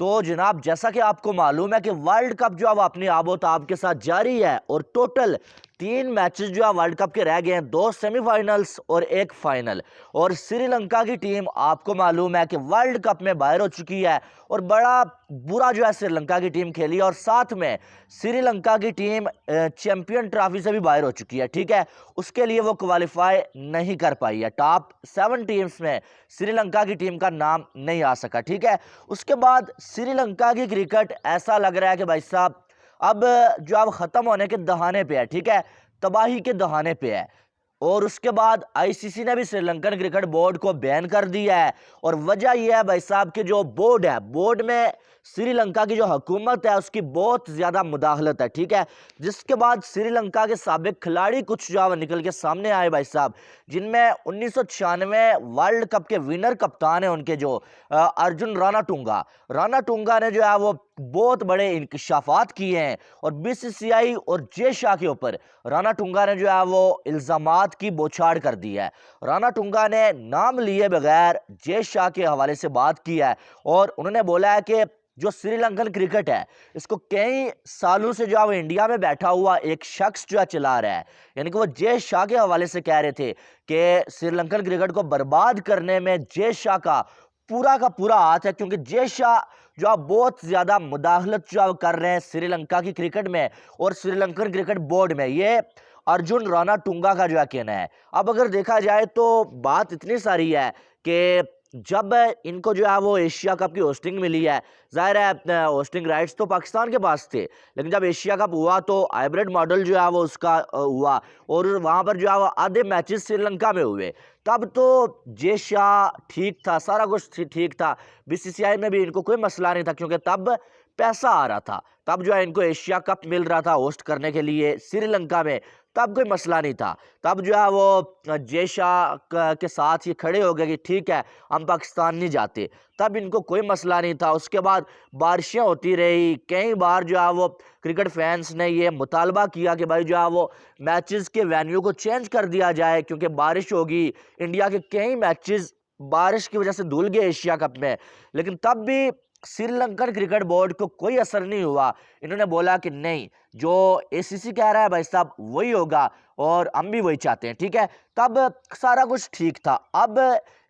तो जनाब, जैसा कि आपको मालूम है कि वर्ल्ड कप जो अब अपनी आबोताब के साथ जारी है और टोटल 3 मैचेस जो है वर्ल्ड कप के रह गए हैं, 2 सेमीफाइनल्स और 1 फाइनल। और श्रीलंका की टीम आपको मालूम है कि वर्ल्ड कप में बाहर हो चुकी है और बड़ा बुरा जो है श्रीलंका की टीम खेली है। और साथ में श्रीलंका की टीम चैंपियन ट्रॉफी से भी बाहर हो चुकी है, ठीक है। उसके लिए वो क्वालिफाई नहीं कर पाई है, टॉप 7 टीम्स में श्रीलंका की टीम का नाम नहीं आ सका, ठीक है। उसके बाद श्रीलंका की क्रिकेट ऐसा लग रहा है कि भाई साहब अब जो अब खत्म होने के दहाने पे है, ठीक है, तबाही के दहाने पे है। और उसके बाद आईसीसी ने भी श्रीलंकन क्रिकेट बोर्ड को बैन कर दिया है। और वजह यह है भाई साहब कि जो बोर्ड है, बोर्ड में श्रीलंका की जो हुकूमत है उसकी बहुत ज्यादा मुदाखलत है, ठीक है। जिसके बाद श्रीलंका के साबिक खिलाड़ी कुछ जो निकल के सामने आए भाई साहब, जिनमें 1996 वर्ल्ड कप के विनर कप्तान है उनके जो अर्जुन राणा टुंगा ने जो है वो बहुत बड़े इंकशाफात किए हैं। और बीसीसीआई और जे शाह के ऊपर राणा टुंगा ने जो है वो इल्जामात की बौछार कर दी है। राणा टुंगा ने नाम लिए बगैर जे शाह के हवाले से बात की है और उन्होंने बोला है कि जो श्रीलंकन क्रिकेट है इसको कई सालों से जो है वो इंडिया में बैठा हुआ एक शख्स जो है चला रहा है। यानी कि वो जे शाह के हवाले से कह रहे थे कि श्रीलंकन क्रिकेट को बर्बाद करने में जे शाह का पूरा हाथ है, क्योंकि जे शाह जो आप बहुत ज्यादा मुदाखलत जो आप कर रहे हैं श्रीलंका की क्रिकेट में और श्रीलंकन क्रिकेट बोर्ड में। ये अर्जुन राणा टुंगा का जो है कहना है। अब अगर देखा जाए तो बात इतनी सारी है कि जब इनको जो है वो एशिया कप की होस्टिंग मिली है, जाहिर है होस्टिंग राइट्स तो पाकिस्तान के पास थे, लेकिन जब एशिया कप हुआ तो हाइब्रिड मॉडल जो है वो उसका हुआ और वहां पर जो है वो आधे मैचेस श्रीलंका में हुए। तब तो जे शाह ठीक था, सारा कुछ ठीक था, बीसीसीआई में भी इनको कोई मसला नहीं था, क्योंकि तब पैसा आ रहा था, तब जो है इनको एशिया कप मिल रहा था होस्ट करने के लिए श्रीलंका में, तब कोई मसला नहीं था। तब जो है वो जे शाह के साथ ये खड़े हो गए कि ठीक है हम पाकिस्तान नहीं जाते, तब इनको कोई मसला नहीं था। उसके बाद बारिशें होती रही, कई बार जो है वो क्रिकेट फैंस ने ये मुतालबा किया कि भाई जो है वो मैचेस के वेन्यू को चेंज कर दिया जाए, क्योंकि बारिश होगी। इंडिया के कई मैचेस बारिश की वजह से धुल गए एशिया कप में, लेकिन तब भी श्रीलंकन क्रिकेट बोर्ड को कोई असर नहीं हुआ। इन्होंने बोला कि नहीं, जो एसीसी कह रहा है भाई साहब वही होगा और हम भी वही चाहते हैं, ठीक है। तब सारा कुछ ठीक था। अब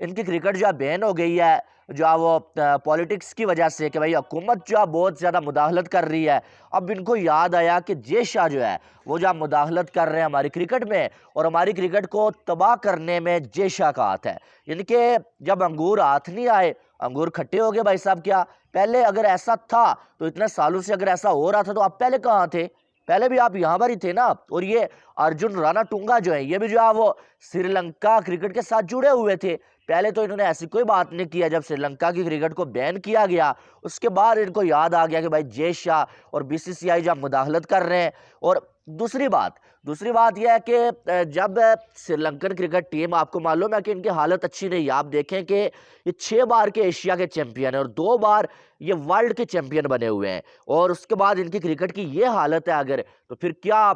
इनकी क्रिकेट जो है बैन हो गई है, जो है वो पॉलिटिक्स की वजह से कि भाई हुकूमत जो है बहुत ज़्यादा मुदाखलत कर रही है। अब इनको याद आया कि जे शाह जो है वो जो मुदाखलत कर रहे हैं हमारी क्रिकेट में और हमारी क्रिकेट को तबाह करने में जे शाह का हाथ है। यानी कि जब अंगूर हाथ नहीं आए, अंगूर खट्टे हो गए भाई साहब। क्या पहले अगर ऐसा था तो इतने सालों से अगर ऐसा हो रहा था तो आप पहले कहाँ थे? पहले भी आप यहाँ पर ही थे ना। और ये अर्जुन राणा टुंगा जो है ये भी जो है वो श्रीलंका क्रिकेट के साथ जुड़े हुए थे। पहले तो इन्होंने ऐसी कोई बात नहीं किया, जब श्रीलंका की क्रिकेट को बैन किया गया उसके बाद इनको याद आ गया कि भाई जे शाह और बीसीसीआई जब मुदाखलत कर रहे हैं। और दूसरी बात यह है कि जब श्रीलंकन क्रिकेट टीम, आपको मालूम है कि इनकी हालत अच्छी नहीं है। आप देखें कि ये 6 बार के एशिया के चैंपियन है और 2 बार ये वर्ल्ड के चैंपियन बने हुए हैं। और उसके बाद इनकी क्रिकेट की ये हालत है अगर, तो फिर क्या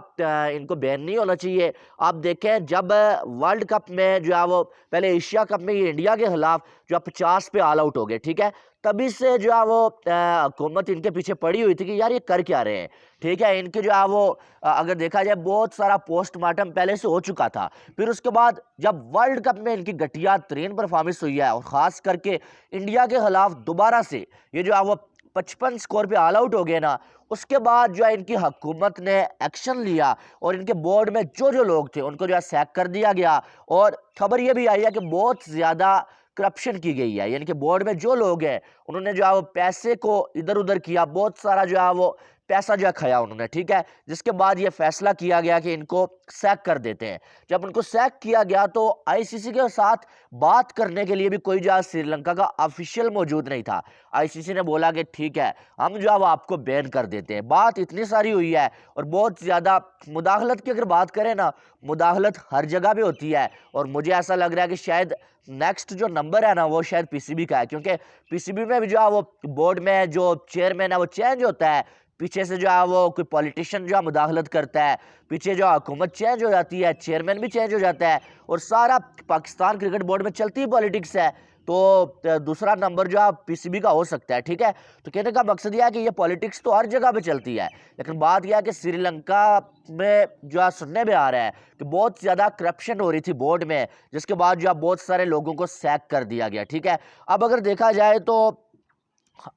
इनको बैन नहीं होना चाहिए? आप देखें जब वर्ल्ड कप में जो है वो पहले एशिया कप में ये इंडिया के खिलाफ जो 50 पे ऑल आउट हो गए, ठीक है। तभी से जो है वो हुकूमत इनके पीछे पड़ी हुई थी कि यार ये कर क्या रहे हैं, ठीक है। इनके जो है वो अगर देखा जाए बहुत सारा पोस्टमार्टम पहले से हो चुका था। फिर उसके बाद जब वर्ल्ड कप में इनकी घटिया तरीन परफॉर्मेंस हुई है और खास करके इंडिया के खिलाफ दोबारा से ये जो है वो 55 स्कोर पे ऑल आउट हो गए ना, उसके बाद जो है इनकी हुकूमत ने एक्शन लिया और इनके बोर्ड में जो जो लोग थे उनको जो है सैक कर दिया गया। और खबर ये भी आई है कि बहुत ज्यादा करप्शन की गई है, यानी कि बोर्ड में जो लोग हैं उन्होंने जो है वो पैसे को इधर उधर किया, बहुत सारा जो है वो पैसा जो है खाया उन्होंने, ठीक है। जिसके बाद ये फैसला किया गया कि इनको सैक कर देते हैं। जब उनको सैक किया गया तो आईसीसी के साथ बात करने के लिए भी कोई जो है श्रीलंका का ऑफिशियल मौजूद नहीं था। आईसीसी ने बोला कि ठीक है हम जो है वो आपको बैन कर देते हैं। बात इतनी सारी हुई है और बहुत ज्यादा मुदाखलत की अगर बात करें ना, मुदाखलत हर जगह पे होती है। और मुझे ऐसा लग रहा है कि शायद नेक्स्ट जो नंबर है ना वो शायद पीसीबी का है, क्योंकि पीसीबी में भी जो है वो बोर्ड में जो चेयरमैन है वो चेंज होता है, पीछे से जो है वो कोई पॉलिटिशियन जो है मुदाखलत करता है, पीछे जो हुकूमत चेंज हो जाती है, चेयरमैन भी चेंज हो जाता है और सारा पाकिस्तान क्रिकेट बोर्ड में चलती ही पॉलिटिक्स है। तो दूसरा नंबर जो है पीसीबी का हो सकता है, ठीक है। तो कहने का मकसद यह है कि ये पॉलिटिक्स तो हर जगह पे चलती है, लेकिन बात यह है कि श्रीलंका में जो है सुनने में आ रहा है कि बहुत ज़्यादा करप्शन हो रही थी बोर्ड में, जिसके बाद जो है बहुत सारे लोगों को सैक कर दिया गया, ठीक है। अब अगर देखा जाए तो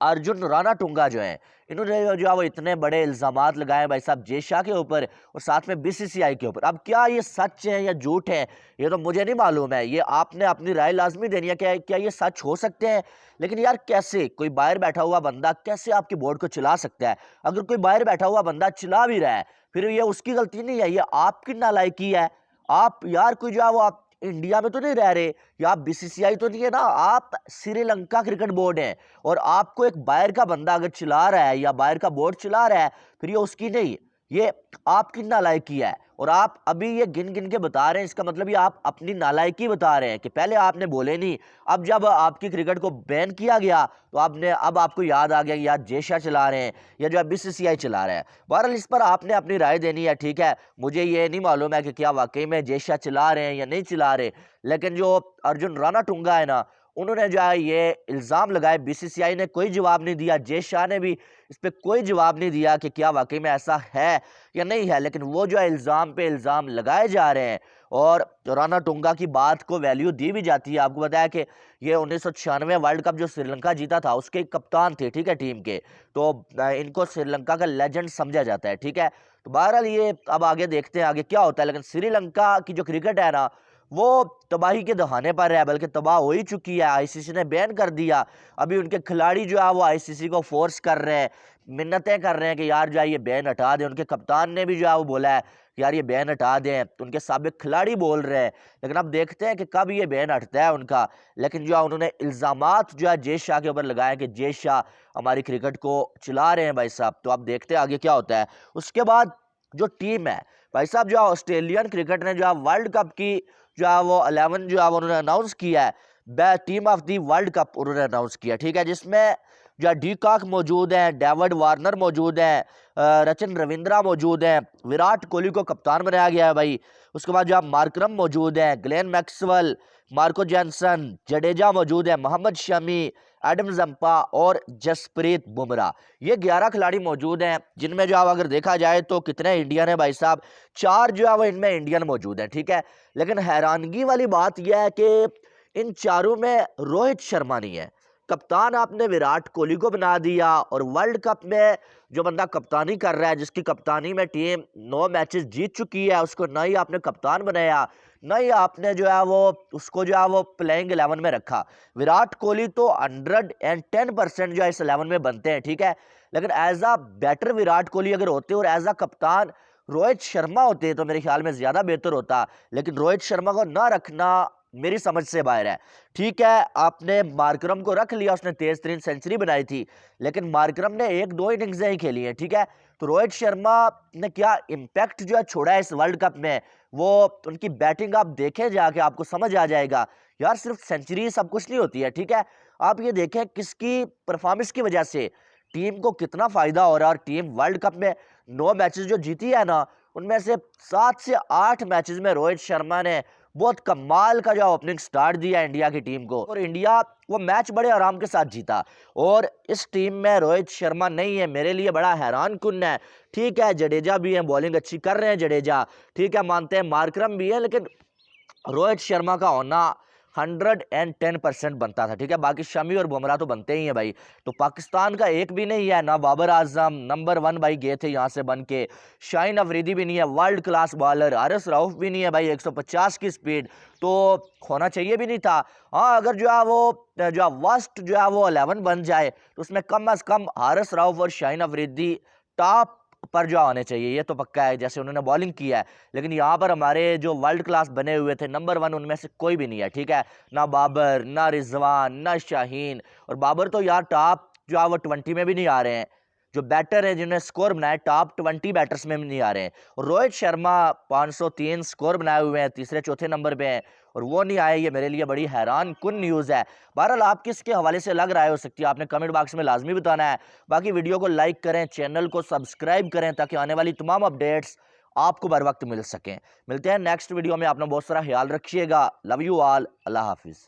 अर्जुन राणा टुंगा जो है, इन्होंने जो है वो इतने बड़े इल्जामात लगाए भाई साहब जय शाह के ऊपर और साथ में बीसीसीआई के ऊपर। अब क्या ये सच है या झूठ है, ये तो मुझे नहीं मालूम है, ये आपने अपनी राय लाजमी देनी है। क्या ये सच हो सकते हैं? लेकिन यार कैसे कोई बाहर बैठा हुआ बंदा कैसे आपकी बोर्ड को चला सकता है? अगर कोई बाहर बैठा हुआ बंदा चला भी रहा है, फिर ये उसकी गलती नहीं है, ये आपकी नालायकी है। आप यार कोई जो है वो आप इंडिया में तो नहीं रह रहे, या आप बीसीसीआई तो नहीं है ना, आप श्रीलंका क्रिकेट बोर्ड है, और आपको एक बाहर का बंदा अगर चला रहा है या बाहर का बोर्ड चला रहा है, फिर ये उसकी नहीं, ये आपकी नालायकी है। और आप अभी ये गिन गिन के बता रहे हैं, इसका मतलब ये आप अपनी नालायकी बता रहे हैं कि पहले आपने बोले नहीं, अब जब आपकी क्रिकेट को बैन किया गया तो अब आपको याद आ गया कि यार जय शाह चला रहे हैं या जो है बीसीसीआई चला रहे हैं। बहरहाल इस पर आपने अपनी राय देनी है, ठीक है। मुझे ये नहीं मालूम है कि क्या वाकई में जय शाह चला रहे हैं या नहीं चला रहे, लेकिन जो अर्जुन राणा टुंगा है ना, उन्होंने जो है ये इल्ज़ाम लगाए, बीसीसीआई ने कोई जवाब नहीं दिया, जय शाह ने भी इस पे कोई जवाब नहीं दिया कि क्या वाकई में ऐसा है या नहीं है, लेकिन वो जो है इल्ज़ाम पे इल्ज़ाम लगाए जा रहे हैं। और राणा टुंगा की बात को वैल्यू दी भी जाती है। आपको बताया कि ये 1996 वर्ल्ड कप जो श्रीलंका जीता था उसके कप्तान थे, ठीक है, टीम के, तो इनको श्रीलंका का लेजेंड समझा जाता है, ठीक है। तो बहरहाल ये अब आगे देखते हैं आगे क्या होता है, लेकिन श्रीलंका की जो क्रिकेट है ना, वो तबाही के दहाने पर है, बल्कि तबाह हो ही चुकी है। आईसीसी ने बैन कर दिया। अभी उनके खिलाड़ी जो है वो आईसीसी को फोर्स कर रहे हैं, मिन्नतें कर रहे हैं कि यार जो है ये बैन हटा दें। उनके कप्तान ने भी जो है वो बोला है कि यार ये बैन हटा दें, तो उनके साबिक खिलाड़ी बोल रहे हैं। लेकिन अब देखते हैं कि कब ये बैन हटता है उनका। लेकिन जो है उन्होंने इल्ज़ामात जो है जय शाह के ऊपर लगाए कि जय शाह हमारी क्रिकेट को चला रहे हैं भाई साहब। तो अब देखते हैं आगे क्या होता है। उसके बाद जो टीम है भाई साहब, जो ऑस्ट्रेलियन क्रिकेट ने जो है वर्ल्ड कप की जो है वो 11 जो है उन्होंने अनाउंस किया है, team of the world cup उन्होंने अनाउंस किया, ठीक है, जिसमें जो है डी कॉक मौजूद हैं, डेविड वार्नर मौजूद हैं, रचिन रविंद्रा मौजूद हैं, विराट कोहली को कप्तान बनाया गया है भाई। उसके बाद जो है मार्करम मौजूद हैं, Glenn Maxwell, Marco Jansen, Jadeja मौजूद है, मोहम्मद शमी, एडम जंपा और जसप्रीत बुमराह। ये 11 खिलाड़ी मौजूद हैं, जिनमें जो अगर देखा जाए तो कितने इंडियन है भाई साहब, 4 जो है वो इनमें इंडियन मौजूद हैं, ठीक है। लेकिन हैरानगी वाली बात यह है कि इन चारों में रोहित शर्मा नहीं है। कप्तान आपने विराट कोहली को बना दिया, और वर्ल्ड कप में जो बंदा कप्तानी कर रहा है, जिसकी कप्तानी में टीम 9 मैचेस जीत चुकी है, उसको ना ही आपने कप्तान बनाया, ना ही आपने जो है वो उसको जो है वो प्लेइंग 11 में रखा। विराट कोहली तो 110% जो है इस 11 में बनते हैं, ठीक है। लेकिन as a batter Virat Kohli अगर होते और एज अ कप्तान रोहित शर्मा होते तो मेरे ख्याल में ज्यादा बेहतर होता। लेकिन रोहित शर्मा को ना रखना मेरी समझ से बाहर है, ठीक है। आपने मार्करम को रख लिया, उसने तेज तरीन सेंचुरी बनाई थी, लेकिन मार्करम ने 1-2 इनिंग्सें ही खेली हैं, ठीक है। तो रोहित शर्मा ने क्या इम्पैक्ट जो है छोड़ा है इस वर्ल्ड कप में, वो उनकी बैटिंग आप देखें जाके आपको समझ आ जाएगा। यार सिर्फ सेंचुरी सब कुछ नहीं होती है, ठीक है। आप ये देखें किसकी परफॉर्मेंस की वजह से टीम को कितना फायदा हो रहा है। और टीम वर्ल्ड कप में 9 मैचेस जो जीती है ना, उनमें से 7 से 8 मैचेस में रोहित शर्मा ने बहुत कमाल का जो ओपनिंग स्टार्ट दिया इंडिया की टीम को, और इंडिया वो मैच बड़े आराम के साथ जीता। और इस टीम में रोहित शर्मा नहीं है, मेरे लिए बड़ा हैरान कुन है, ठीक है। जडेजा भी है, बॉलिंग अच्छी कर रहे हैं जडेजा, ठीक है, मानते हैं मार्करम भी है, लेकिन रोहित शर्मा का होना 110% बनता था, ठीक है। बाकी शमी और बुमराह तो बनते ही हैं भाई। तो पाकिस्तान का एक भी नहीं है ना, बाबर आजम नंबर 1 भाई गए थे यहाँ से बन के, शाहीन अफरीदी भी नहीं है, world class bowler, Haris Rauf भी नहीं है भाई, 150 की स्पीड, तो होना चाहिए भी नहीं था। हाँ, अगर जो है वो जो है वस्ट जो है वो 11 बन जाए तो उसमें कम अज कम हारिस रऊफ और शाहीन अफरीदी टॉप पर जो आने चाहिए, ये तो पक्का है, जैसे उन्होंने बॉलिंग की है। लेकिन यहाँ पर हमारे जो वर्ल्ड क्लास बने हुए थे नंबर 1, उनमें से कोई भी नहीं है, ठीक है। ना बाबर, ना रिजवान, ना शाहीन, और बाबर तो यार टॉप जो है वो 20 में भी नहीं आ रहे हैं। जो बैटर है जिन्होंने स्कोर बनाया टॉप 20 बैटर्स में भी नहीं आ रहे हैं। और रोहित शर्मा 503 स्कोर बनाए हुए हैं, तीसरे चौथे नंबर पे हैं, और वो नहीं आए। ये मेरे लिए बड़ी हैरान कुन न्यूज़ है। बहरहाल आप किसके हवाले से लग रहा है हो सकती है, आपने कमेंट बॉक्स में लाजमी बताना है। बाकी वीडियो को लाइक करें, चैनल को सब्सक्राइब करें, ताकि आने वाली तमाम अपडेट्स आपको बर वक्त मिल सकें। मिलते हैं नेक्स्ट वीडियो में, अपना बहुत सारा ख्याल रखिएगा। लव यू ऑल, अल्लाह हाफिज़।